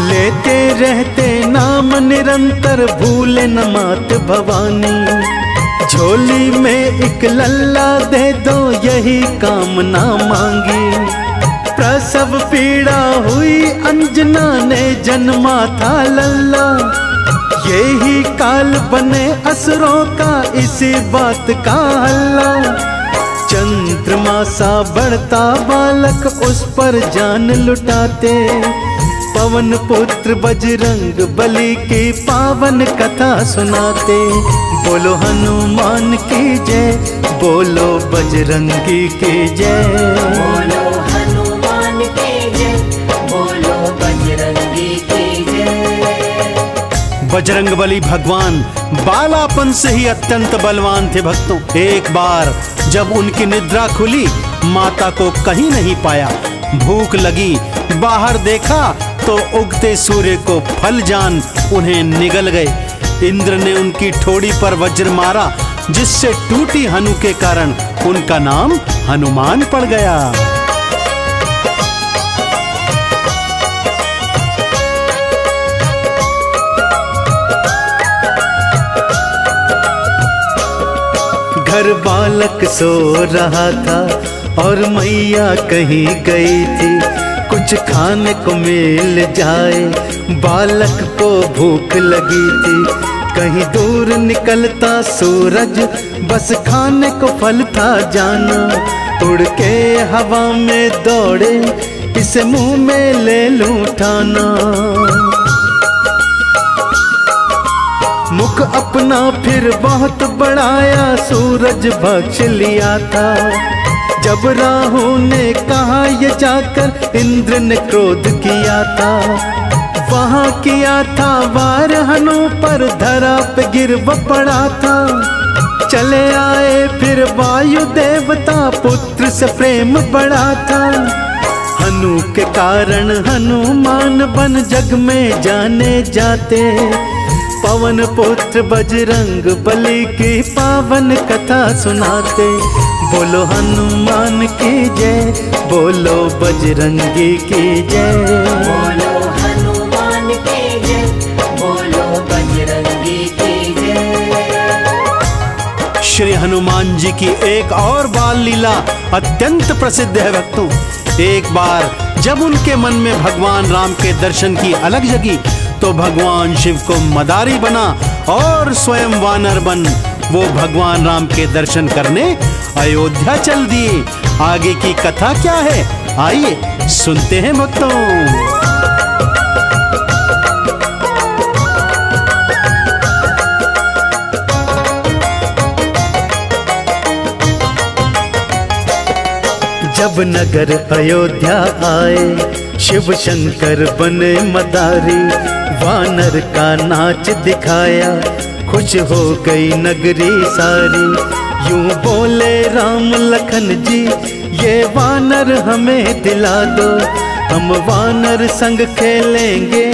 Speaker 1: लेते रहते नाम निरंतर, भूले न मात भवानी। झोली में एक लल्ला दे दो, यही कामना मांगी। प्रसव पीड़ा हुई अंजना ने, जन्मा था लल्ला। यही काल बने असुरों का, इसी बात का हल्ला। चंद्रमा सा बढ़ता बालक, उस पर जान लुटाते। पवन पुत्र बजरंग बली की पावन कथा सुनाते। बोलो हनुमान की जय, बोलो बजरंगी की जय।
Speaker 2: बोलो हनुमान की जय, बोलो बजरंगी की जय।
Speaker 5: बजरंगबली भगवान बालापन से ही अत्यंत बलवान थे भक्तों। एक बार जब उनकी निद्रा खुली, माता को कहीं नहीं पाया। भूख लगी, बाहर देखा तो उगते सूर्य को फल जान उन्हें निगल गए। इंद्र ने उनकी ठोड़ी पर वज्र मारा, जिससे टूटी हनु के कारण उनका नाम हनुमान पड़ गया।
Speaker 1: घर बालक सो रहा था और मैया कहीं गई थी। कुछ खाने को मिल जाए, बालक को भूख लगी थी। कहीं दूर निकलता सूरज, बस खाने को फल था जाना। उड़ के हवा में दौड़े, इसे मुंह में ले लूं ठाना। मुख अपना फिर बहुत बढ़ाया, सूरज भक्ष लिया था। जब राहु ने कहा ये जाकर, इंद्र ने क्रोध किया था। वहां किया था वार हनु पर, धरा पे गिर पड़ा था। चले आए फिर वायु देवता, पुत्र से प्रेम बढ़ा था। हनु के कारण हनुमान बन जग में जाने जाते। पवन पुत्र बजरंग बली की पावन कथा सुनाते। बोलो हनुमान की जय, बोलो बजरंगी की जय।
Speaker 2: बोलो हनुमान की जय, बोलो बजरंगी की जय।
Speaker 5: श्री हनुमान जी की एक और बाल लीला अत्यंत प्रसिद्ध है भक्तों। एक बार जब उनके मन में भगवान राम के दर्शन की अलग जगी, तो भगवान शिव को मदारी बना और स्वयं वानर बन वो भगवान राम के दर्शन करने अयोध्या चल दिए। आगे की कथा क्या है, आइए सुनते हैं भक्तों।
Speaker 1: जब नगर अयोध्या आए, शिव शंकर बने मदारी। वानर का नाच दिखाया, खुश हो गई नगरी सारी। यूं बोले राम लखन जी, ये वानर हमें दिला दो। हम वानर संग खेलेंगे,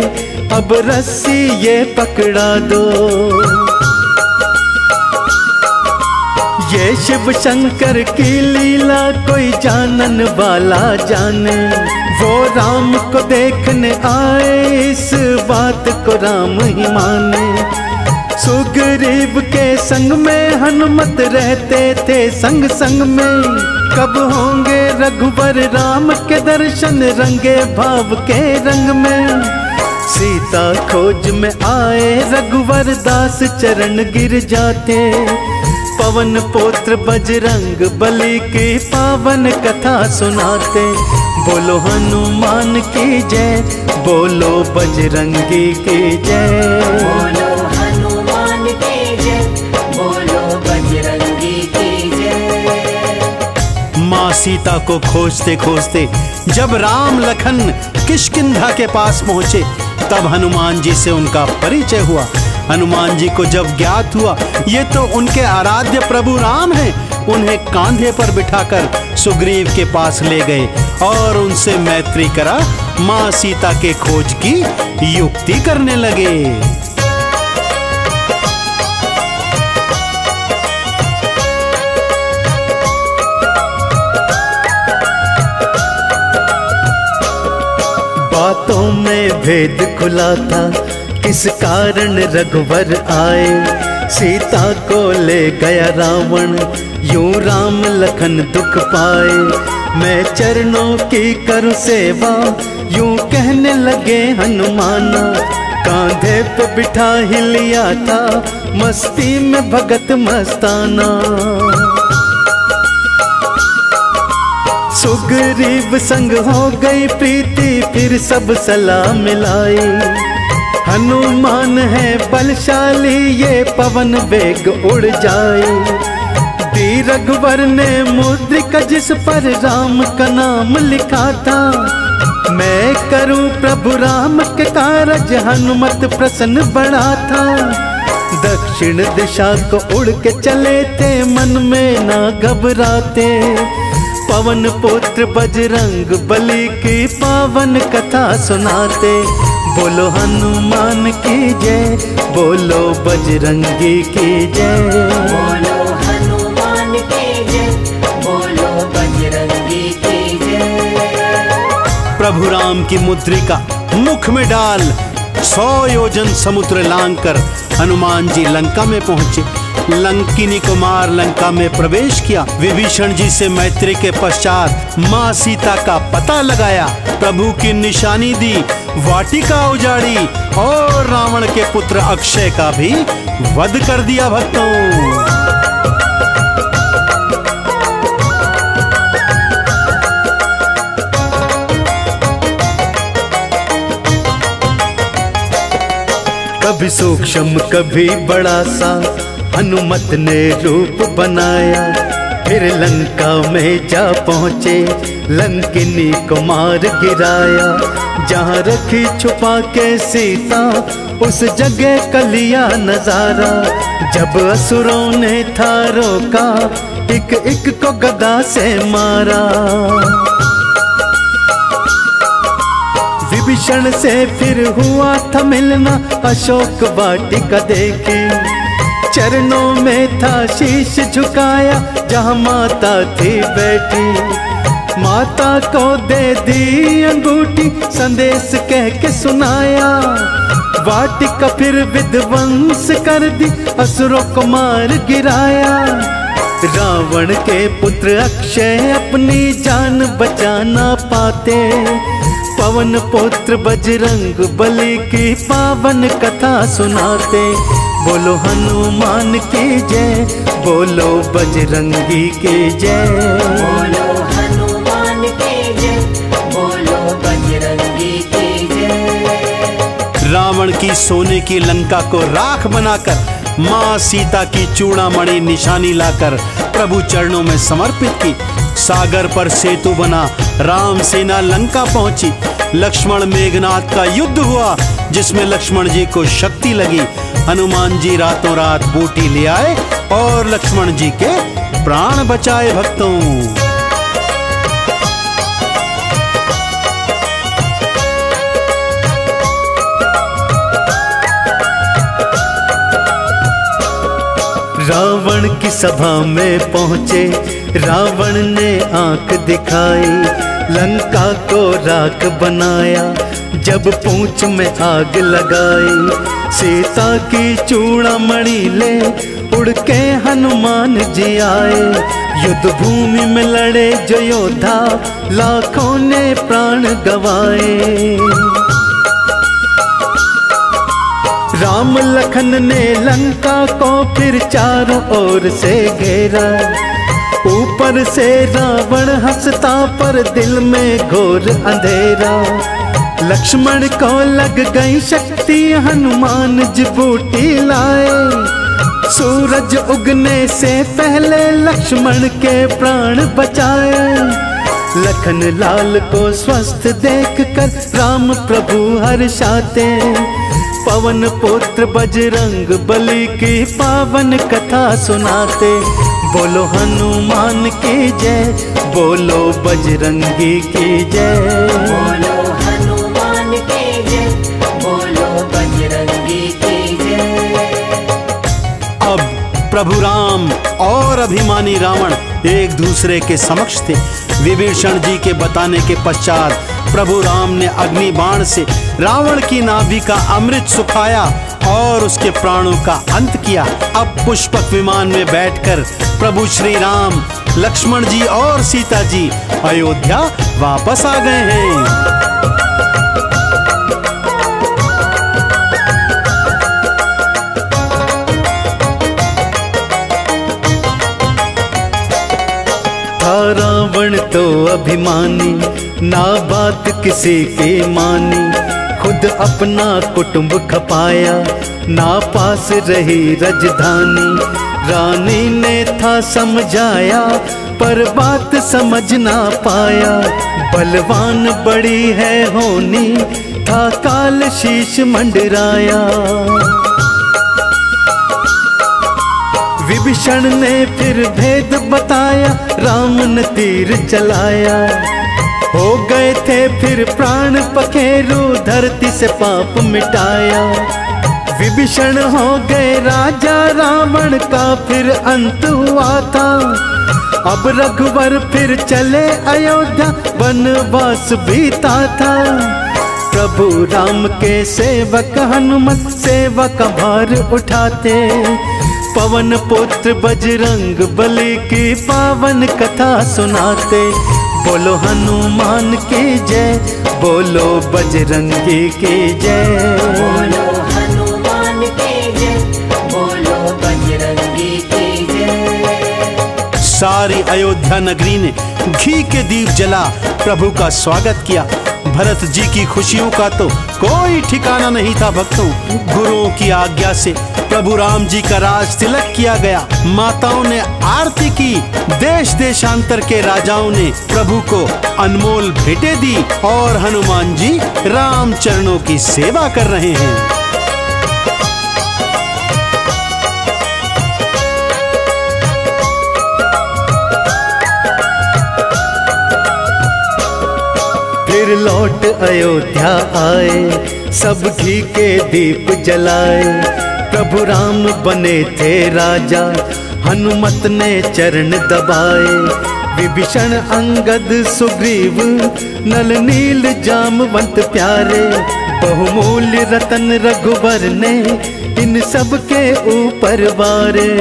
Speaker 1: अब रस्सी ये पकड़ा दो। ये शिव शंकर की लीला कोई जानन वाला जाने। वो राम को देखने आए, इस बात को राम ही माने। सुग्रीव के संग में हनुमत रहते थे संग संग में। कब होंगे रघुवर राम के दर्शन, रंगे भाव के रंग में। सीता खोज में आए रघुवर दास, चरण गिर जाते।
Speaker 5: पवन पुत्र बजरंग बली की पावन कथा सुनाते। बोलो हनुमान की जय, बोलो बजरंगी की जय।
Speaker 2: बोलो हनुमान की जय, बोलो बजरंगी की जय।
Speaker 5: माँ सीता को खोजते खोजते जब राम लखन किष्किंधा के पास पहुंचे, तब हनुमान जी से उनका परिचय हुआ। हनुमान जी को जब ज्ञात हुआ ये तो उनके आराध्य प्रभु राम हैं, उन्हें कांधे पर बिठाकर सुग्रीव के पास ले गए और उनसे मैत्री करा माँ सीता के खोज की युक्ति करने लगे। बातों में भेद खुला था, किस कारण रघुवर आए। सीता को ले गया रावण, यूं राम लखन दुख पाए। मैं चरणों की करूं सेवा, यूं कहने लगे हनुमाना। कांधे पे बिठा ही लिया था, मस्ती में भगत मस्ताना। सुग्रीव संग हो गई प्रीति, फिर सब सलाह मिलाई। हनुमान है बलशाली, ये पवन वेग उड़ जाए। दी रघुवर ने मुद्रिका जिस पर राम का नाम लिखा था। मैं करूं प्रभु राम के कारज, हनुमत प्रसन्न बड़ा था। दक्षिण दिशा को उड़ के चले थे, मन में ना घबराते। पवन पुत्र बजरंग बली की पावन कथा सुनाते। बोलो हनुमान की जय, बोलो बजरंगी की जय।
Speaker 2: बोलो हनुमान की जय, बोलो बजरंगी की जय।
Speaker 5: प्रभु राम की मुद्रिका मुख में डाल 100 योजन समुद्र लांघकर हनुमान जी लंका में पहुंचे। लंकिनी को मार लंका में प्रवेश किया। विभीषण जी से मैत्री के पश्चात माँ सीता का पता लगाया, प्रभु की निशानी दी, वाटिका उजाड़ी और रावण के पुत्र अक्षय का भी वध कर दिया। भक्तों, कभी सूक्ष्म कभी बड़ा सा हनुमत ने रूप बनाया। फिर लंका में जा पहुँचे, लंकिनी को मार गिराया। जहाँ रखी छुपा के सीता, उस जगह कलिया नजारा। जब असुरों ने था रोका, एक एक को गदा से मारा। विभीषण से फिर हुआ था मिलना, अशोक वाटिका देखी। चरणों में था शीश झुकाया, जहाँ माता थी बैठी। माता को दे दी अंगूठी, संदेश कह के सुनाया। वाटिका फिर विध्वंस कर दी, असुरों को मार गिराया। रावण के पुत्र अक्षय अपनी जान बचा ना पाते। पवन पुत्र बजरंग बली की पावन कथा सुनाते। बोलो हनुमान की जय, बोलो बजरंगी की जय।
Speaker 2: बोलो हनुमान की जय, बोलो बजरंगी की जय।
Speaker 5: रावण की सोने की लंका को राख बनाकर माँ सीता की चूड़ामणि निशानी लाकर प्रभु चरणों में समर्पित की। सागर पर सेतु बना, राम सेना लंका पहुंची। लक्ष्मण मेघनाथ का युद्ध हुआ, जिसमें लक्ष्मण जी को शक्ति लगी। हनुमान जी रातों रात बूटी ले आए और लक्ष्मण जी के प्राण बचाए। भक्तों, रावण की सभा में पहुंचे, रावण ने आंख दिखाई। लंका को राख बनाया, जब पूंछ में आग लगाई। सीता की चूड़ामणि ले उड़ के हनुमान जी आए। युद्ध भूमि में लड़े जो योद्धा, लाखों ने प्राण गवाए। राम लखन ने लंका को फिर चारों ओर से घेरा। ऊपर से रावण हंसता पर दिल में घोर अंधेरा। लक्ष्मण को लग गई शक्ति हनुमान जी बूटी लाए। सूरज उगने से पहले लक्ष्मण के प्राण बचाए। लखन लाल को स्वस्थ देखकर राम प्रभु हर्षाते। पवन पुत्र बजरंग बली की पावन कथा सुनाते। बोलो हनुमान की जय, बोलो बजरंगी की जय।
Speaker 2: बोलो हनुमान की जय, बोलो बजरंगी की जय।
Speaker 5: अब प्रभु राम और अभिमानी रावण एक दूसरे के समक्ष थे। विभीषण जी के बताने के पश्चात प्रभु राम ने अग्नि बाण से रावण की नाभि का अमृत सुखाया और उसके प्राणों का अंत किया। अब पुष्पक विमान में बैठकर प्रभु श्री राम, लक्ष्मण जी और सीता जी अयोध्या वापस आ गए हैं। रावण तो अभिमानी, ना बात किसी की मानी। खुद अपना कुटुंब खपाया, ना पास रही राजधानी। रानी ने था समझाया पर बात समझ ना पाया। बलवान बड़ी है होनी, था काल शीश मंडराया। विभीषण ने फिर भेद बताया, राम ने तीर चलाया। हो गए थे फिर प्राण पखेरु, धरती से पाप मिटाया। विभीषण हो गए राजा, रावण का फिर अंत हुआ था। अब रघुवर फिर चले अयोध्या, वनवास बीता था। प्रभु राम के सेवक हनुमत सेवा का भार उठाते। पवन पुत्र बजरंग बली की पावन कथा सुनाते। बोलो हनुमान की जय, बोलो बजरंगी की जय।
Speaker 2: बोलो हनुमान की जय, बोलो बजरंगी की जय।
Speaker 5: सारी अयोध्या नगरी ने घी के दीप जला प्रभु का स्वागत किया। भरत जी की खुशियों का तो कोई ठिकाना नहीं था। भक्तों, गुरुओं की आज्ञा से प्रभु राम जी का राज तिलक किया गया। माताओं ने आरती की, देश देशांतर के राजाओं ने प्रभु को अनमोल भेंटें दी और हनुमान जी राम चरणों की सेवा कर रहे हैं। फिर लौट अयोध्या आए, सब घी के दीप जलाए। प्रभु राम बने थे राजा, हनुमत ने चरण दबाए। विभीषण अंगद सुग्रीव, नल नील जामवंत प्यारे। बहुमूल्य रतन रघुवर ने इन सब के ऊपर वारे।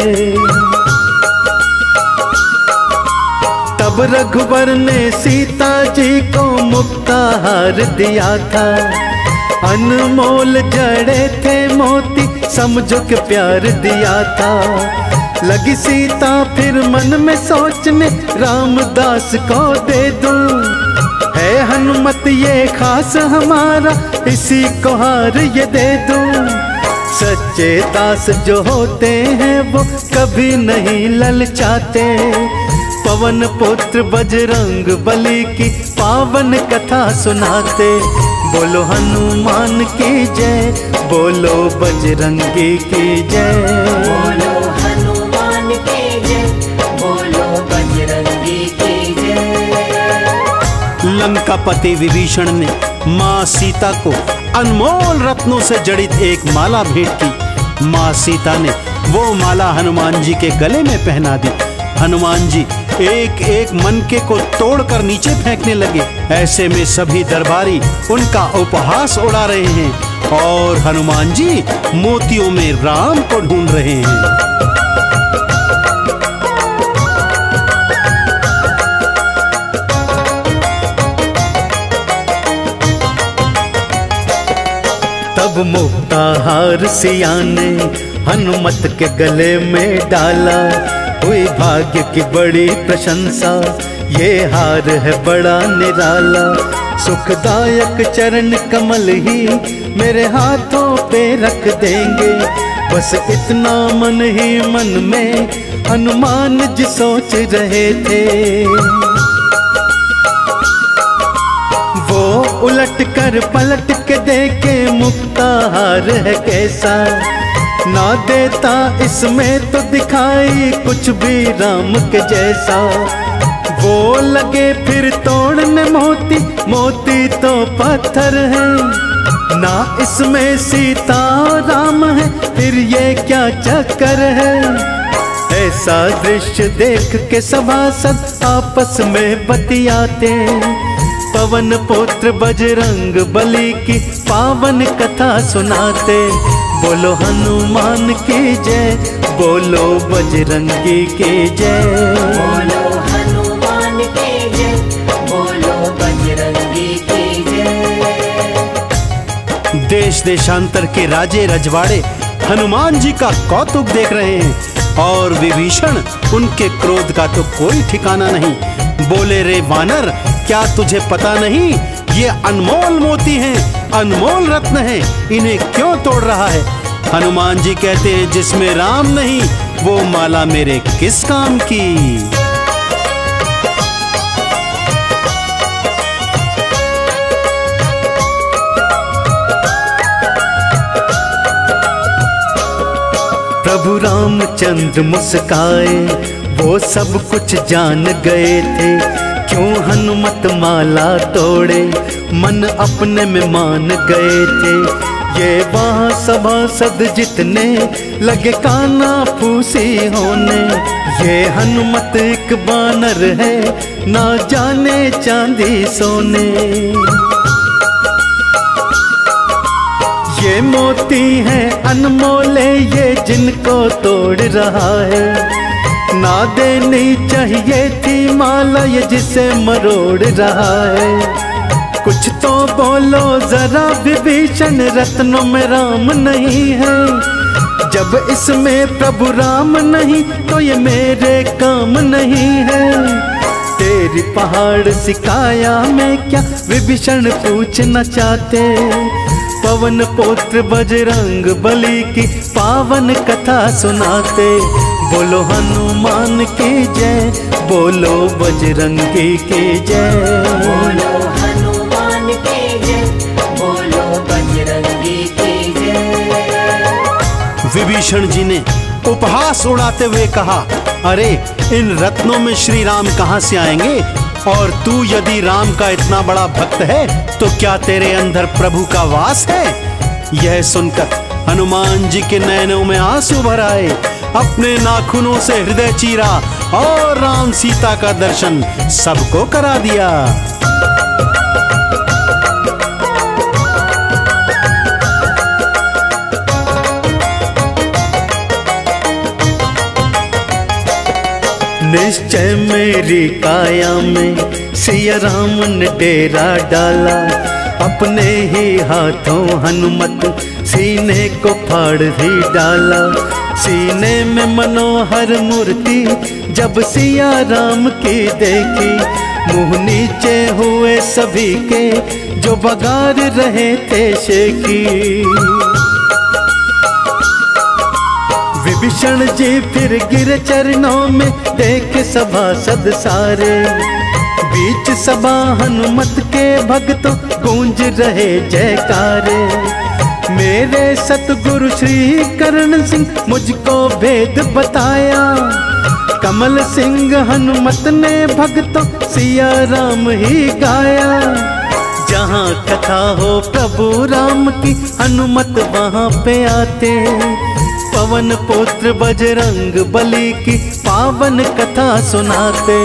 Speaker 5: तब रघुवर ने सीता जी को मुक्ताहार दिया था। अनमोल जड़े थे मोती, समझो के प्यार दिया था। लगी सीता फिर मन में सोचने, रामदास को दे दूं। है हनुमत ये खास हमारा, इसी को हार ये दे दूं। सच्चे दास जो होते हैं वो कभी नहीं ललचाते। पवन पुत्र बजरंग बली की पावन कथा सुनाते। बोलो हनुमान की जय, बोलो बजरंगी की जय।
Speaker 2: बोलो हनुमान की जय, बोलो बजरंगी की जय।
Speaker 5: लंकापति विभीषण ने माँ सीता को अनमोल रत्नों से जड़ित एक माला भेंट की। माँ सीता ने वो माला हनुमान जी के गले में पहना दी। हनुमान जी एक एक मनके को तोड़कर नीचे फेंकने लगे। ऐसे में सभी दरबारी उनका उपहास उड़ा रहे हैं और हनुमान जी मोतियों में राम को ढूंढ रहे हैं। तब तब मुक्ताहार सिया ने हनुमत के गले में डाला। हुई भाग्य की बड़ी प्रशंसा, ये हार है बड़ा निराला। सुखदायक चरण कमल ही मेरे हाथों पे रख देंगे। बस इतना मन ही मन में हनुमान जी सोच रहे थे। वो उलट कर पलट के देखे मुक्ताहार है कैसा। ना देता इसमें तो दिखाई कुछ भी राम के जैसा। वो लगे फिर तोड़ने मोती, मोती तो पत्थर है। ना इसमें सीता राम है, फिर ये क्या चक्कर है। ऐसा दृश्य देख के सभासद आपस में बतियाते। पवन पुत्र बजरंग बली की पावन कथा सुनाते। बोलो हनुमान की जय, बोलो बजरंगी की जय।
Speaker 2: बोलो हनुमान की जय, बोलो बजरंगी की जय।
Speaker 5: देश देशांतर के राजे रजवाड़े हनुमान जी का कौतुक देख रहे हैं और विभीषण उनके क्रोध का तो कोई ठिकाना नहीं। बोले रे वानर, क्या तुझे पता नहीं ये अनमोल मोती हैं, अनमोल रत्न हैं, इन्हें क्यों तोड़ रहा है। हनुमान जी कहते हैं जिसमें राम नहीं वो माला मेरे किस काम की। प्रभु रामचंद्र मुस्काए, वो सब कुछ जान गए थे। क्यों हनुमत माला तोड़े, मन अपने में मान गए थे। ये वहाँ सभासद जितने लगे काना फूसी होने। ये हनुमत एक बानर है, ना जाने चांदी सोने। ये मोती है अनमोले, ये जिनको तोड़ रहा है। ना देनी चाहिए थी माला, ये जिसे मरोड़ रहा है। कुछ तो बोलो जरा विभीषण, रत्नों में राम नहीं है। जब इसमें प्रभु राम नहीं तो ये मेरे काम नहीं है। तेरी पहाड़ सिकाया में क्या विभीषण पूछना चाहते। पवन पुत्र बजरंग बली की पावन कथा सुनाते। बोलो हनुमान की जय, बोलो बजरंगी की जय।
Speaker 2: बोलो हनुमान की जय, बोलो बजरंगी की जय।
Speaker 5: विभीषण जी ने उपहास उड़ाते हुए कहा, अरे इन रत्नों में श्री राम कहाँ से आएंगे। और तू यदि राम का इतना बड़ा भक्त है तो क्या तेरे अंदर प्रभु का वास है। यह सुनकर हनुमान जी के नैनों में आंसू भर आए। अपने नाखूनों से हृदय चीरा और राम सीता का दर्शन सबको करा दिया। निश्चय मेरी काया में सिया राम ने डेरा डाला। अपने ही हाथों हनुमत सीने को फाड़ ही डाला। सीने में मनोहर मूर्ति जब सिया राम की देखी। मुँह नीचे हुए सभी के जो बगार रहे थे शेखी। विभीषण जी फिर गिरे चरणों में देख सभासद सारे। बीच सभा हनुमत के भक्तों गूंज रहे जयकारे। मेरे सतगुरु श्री करण सिंह मुझको भेद बताया। कमल सिंह हनुमत ने भक्तों सिया राम ही गाया। जहाँ कथा हो प्रभु राम की हनुमत वहाँ पे आते। पवन पुत्र बजरंग बली की पावन कथा सुनाते।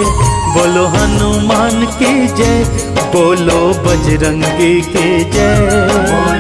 Speaker 5: बोलो हनुमान की जय, बोलो बजरंगी की जय।